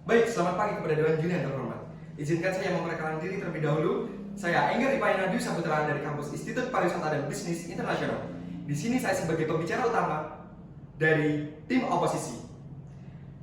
Baik, selamat pagi kepada Dewan Juri yang terhormat. Izinkan saya memperkenalkan diri terlebih dahulu. Saya Enggar Ipayanadius Saputra dari kampus Institut Pariwisata dan Bisnis Internasional. Di sini saya sebagai pembicara utama dari tim oposisi.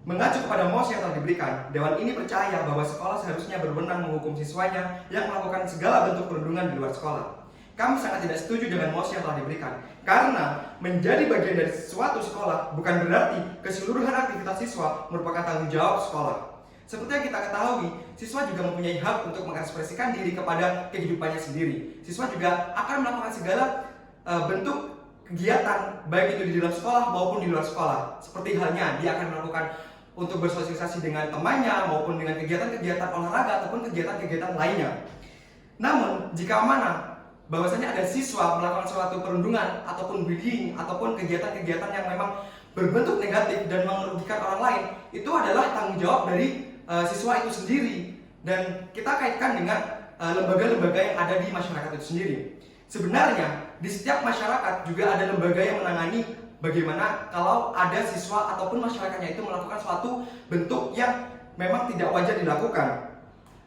Mengacu kepada MOS yang telah diberikan, Dewan ini percaya bahwa sekolah seharusnya berwenang menghukum siswanya yang melakukan segala bentuk perundungan di luar sekolah. Kami sangat tidak setuju dengan MOS yang telah diberikan, karena menjadi bagian dari suatu sekolah bukan berarti keseluruhan aktivitas siswa merupakan tanggung jawab sekolah. Seperti yang kita ketahui, siswa juga mempunyai hak untuk mengekspresikan diri kepada kehidupannya sendiri. Siswa juga akan melakukan segala bentuk kegiatan, baik itu di dalam sekolah maupun di luar sekolah. Seperti halnya dia akan melakukan untuk bersosialisasi dengan temannya maupun dengan kegiatan-kegiatan olahraga ataupun kegiatan-kegiatan lainnya. Namun, jika mana bahwasanya ada siswa melakukan suatu perundungan ataupun bullying ataupun kegiatan-kegiatan yang memang berbentuk negatif dan merugikan orang lain, itu adalah tanggung jawab dari siswa itu sendiri, dan kita kaitkan dengan lembaga-lembaga yang ada di masyarakat itu sendiri. Sebenarnya di setiap masyarakat juga ada lembaga yang menangani bagaimana kalau ada siswa ataupun masyarakatnya itu melakukan suatu bentuk yang memang tidak wajar dilakukan.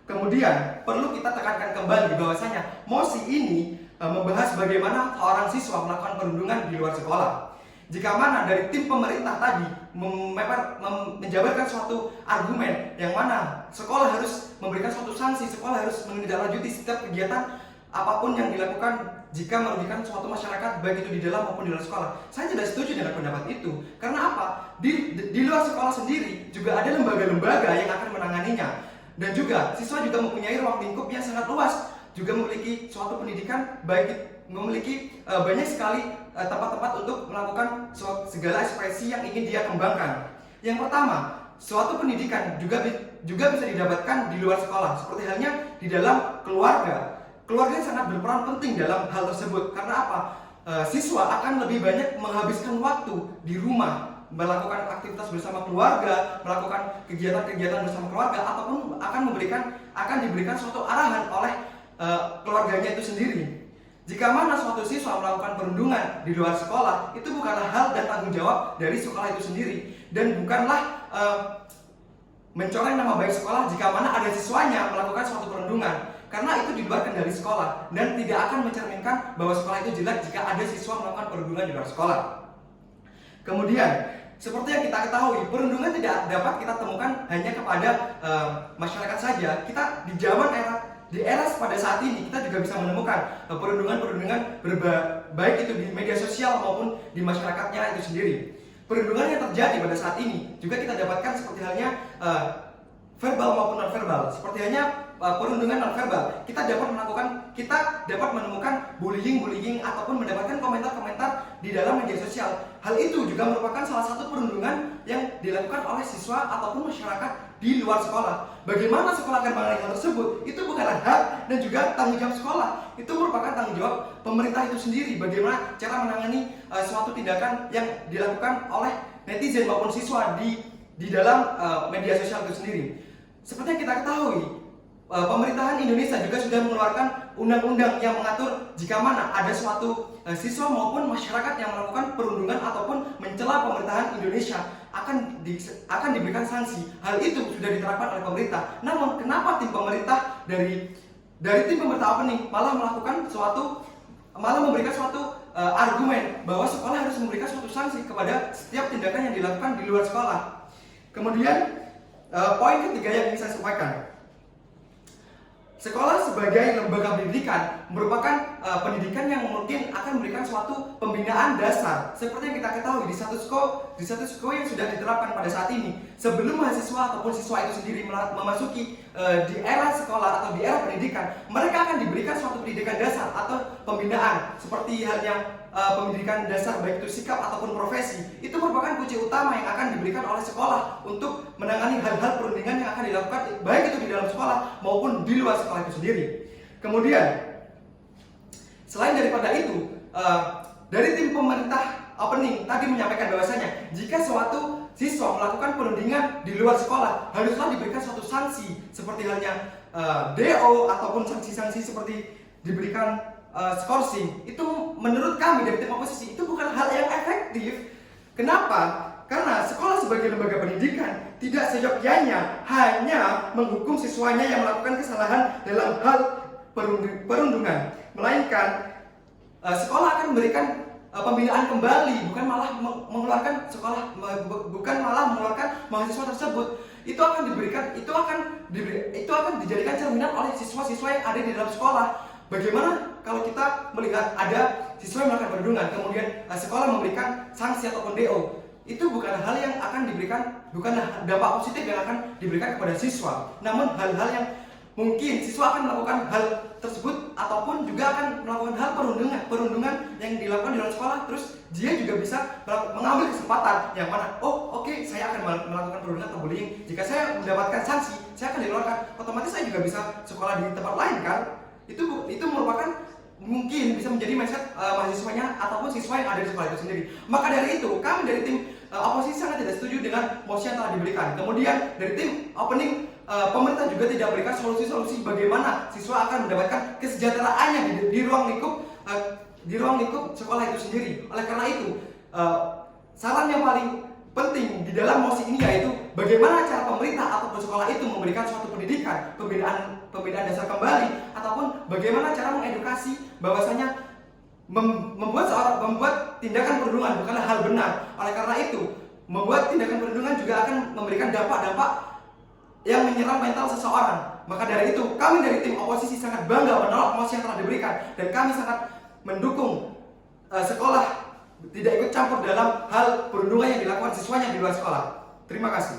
Kemudian perlu kita tekankan kembali bahwasanya MOSI ini membahas bagaimana seorang siswa melakukan perundungan di luar sekolah. Jika mana dari tim pemerintah tadi menjabarkan suatu argumen yang mana sekolah harus memberikan suatu sanksi, sekolah harus menindaklanjuti setiap kegiatan apapun yang dilakukan jika merugikan suatu masyarakat, baik itu di dalam maupun di luar sekolah. Saya tidak setuju dengan pendapat itu. Karena apa? Di luar sekolah sendiri juga ada lembaga-lembaga yang akan menanganinya. Dan juga siswa juga mempunyai ruang lingkup yang sangat luas, juga memiliki suatu pendidikan, baik memiliki banyak sekali tempat-tempat untuk melakukan segala ekspresi yang ingin dia kembangkan. Yang pertama, suatu pendidikan juga bisa didapatkan di luar sekolah, seperti halnya di dalam keluarga. Keluarga sangat berperan penting dalam hal tersebut. Karena apa? Siswa akan lebih banyak menghabiskan waktu di rumah, melakukan aktivitas bersama keluarga, melakukan kegiatan-kegiatan bersama keluarga, ataupun akan diberikan suatu arahan oleh keluarganya itu sendiri. Jika mana suatu siswa melakukan perundungan di luar sekolah, itu bukanlah hal dan tanggung jawab dari sekolah itu sendiri, dan bukanlah mencoreng nama baik sekolah jika mana ada siswanya melakukan suatu perundungan, karena itu di luar kendali sekolah dan tidak akan mencerminkan bahwa sekolah itu jelek jika ada siswa melakukan perundungan di luar sekolah. Kemudian, seperti yang kita ketahui, perundungan tidak dapat kita temukan hanya kepada masyarakat saja. Kita di era pada saat ini kita juga bisa menemukan perundungan-perundungan baik itu di media sosial maupun di masyarakatnya itu sendiri. Perundungan yang terjadi pada saat ini juga kita dapatkan seperti halnya verbal maupun non-verbal. Seperti halnya perundungan non-verbal, kita dapat menemukan bullying ataupun mendapatkan komentar-komentar di dalam media sosial. Hal itu juga merupakan salah satu perundungan yang dilakukan oleh siswa ataupun masyarakat di luar sekolah. Bagaimana sekolah akan menangani hal tersebut? Itu bukanlah hak dan juga tanggung jawab sekolah. Itu merupakan tanggung jawab pemerintah itu sendiri. Bagaimana cara menangani suatu tindakan yang dilakukan oleh netizen maupun siswa di dalam media sosial itu sendiri. Seperti yang kita ketahui, pemerintahan Indonesia juga sudah mengeluarkan undang-undang yang mengatur jika mana ada suatu siswa maupun masyarakat yang melakukan perundungan ataupun mencela pemerintahan Indonesia akan diberikan sanksi. Hal itu sudah diterapkan oleh pemerintah. Namun kenapa tim pemerintah dari tim pemerintah opening malah memberikan suatu argumen bahwa sekolah harus memberikan suatu sanksi kepada setiap tindakan yang dilakukan di luar sekolah. Kemudian poin ketiga yang ingin saya sampaikan, sekolah sebagai lembaga pendidikan merupakan pendidikan yang mungkin akan memberikan suatu pembinaan dasar. Seperti yang kita ketahui di status quo yang sudah diterapkan pada saat ini, sebelum mahasiswa ataupun siswa itu sendiri memasuki di era sekolah atau di era pendidikan, mereka akan diberikan suatu pendidikan dasar atau pembinaan seperti halnya pendidikan dasar baik itu sikap ataupun profesi. Itu merupakan kunci utama yang akan diberikan oleh sekolah untuk menangani hal-hal perundungan yang akan dilakukan baik itu di dalam sekolah maupun di luar sekolah itu sendiri. Kemudian, selain daripada itu, dari tim pemerintah opening tadi menyampaikan bahwasanya jika suatu siswa melakukan perundungan di luar sekolah, haruslah diberikan suatu sanksi seperti halnya DO ataupun sanksi-sanksi seperti diberikan skorsing. Itu menurut kami dari tim oposisi itu bukan hal yang efektif. Kenapa? Karena sekolah sebagai lembaga pendidikan tidak seyogyanya hanya menghukum siswanya yang melakukan kesalahan dalam hal perundungan, melainkan sekolah akan memberikan pembinaan kembali, bukan malah mengeluarkan sekolah, bukan malah mengeluarkan mahasiswa tersebut. Itu akan dijadikan cerminan oleh siswa-siswa yang ada di dalam sekolah. Bagaimana kalau kita melihat ada siswa yang melakukan perundungan, kemudian sekolah memberikan sanksi ataupun DO? Itu bukan hal yang akan diberikan, bukan dampak positif yang akan diberikan kepada siswa. Namun hal-hal yang mungkin siswa akan melakukan hal tersebut ataupun juga akan melakukan hal perundungan yang dilakukan di dalam sekolah, terus dia juga bisa mengambil kesempatan yang mana, oke, saya akan melakukan perundungan atau bullying. Jika saya mendapatkan sanksi, saya akan dikeluarkan. Otomatis saya juga bisa sekolah di tempat lain kan? Itu merupakan mungkin bisa menjadi mindset mahasiswanya ataupun siswa yang ada di sekolah itu sendiri. Maka dari itu kami dari tim oposisi sangat tidak setuju dengan mosi yang telah diberikan. Kemudian dari tim opening, pemerintah juga tidak berikan solusi-solusi bagaimana siswa akan mendapatkan kesejahteraannya di ruang lingkup sekolah itu sendiri. Oleh karena itu, saran yang paling penting di dalam mosi ini yaitu bagaimana cara pemerintah ataupun sekolah itu memberikan suatu pendidikan, pembinaan dasar kembali, ataupun bagaimana cara mengedukasi bahwasanya membuat tindakan perundungan bukanlah hal benar. Oleh karena itu, membuat tindakan perundungan juga akan memberikan dampak-dampak yang menyerang mental seseorang. Maka dari itu, kami dari tim oposisi sangat bangga menolak mosi yang telah diberikan, dan kami sangat mendukung sekolah tidak ikut campur dalam hal perundungan yang dilakukan siswanya di luar sekolah. Terima kasih.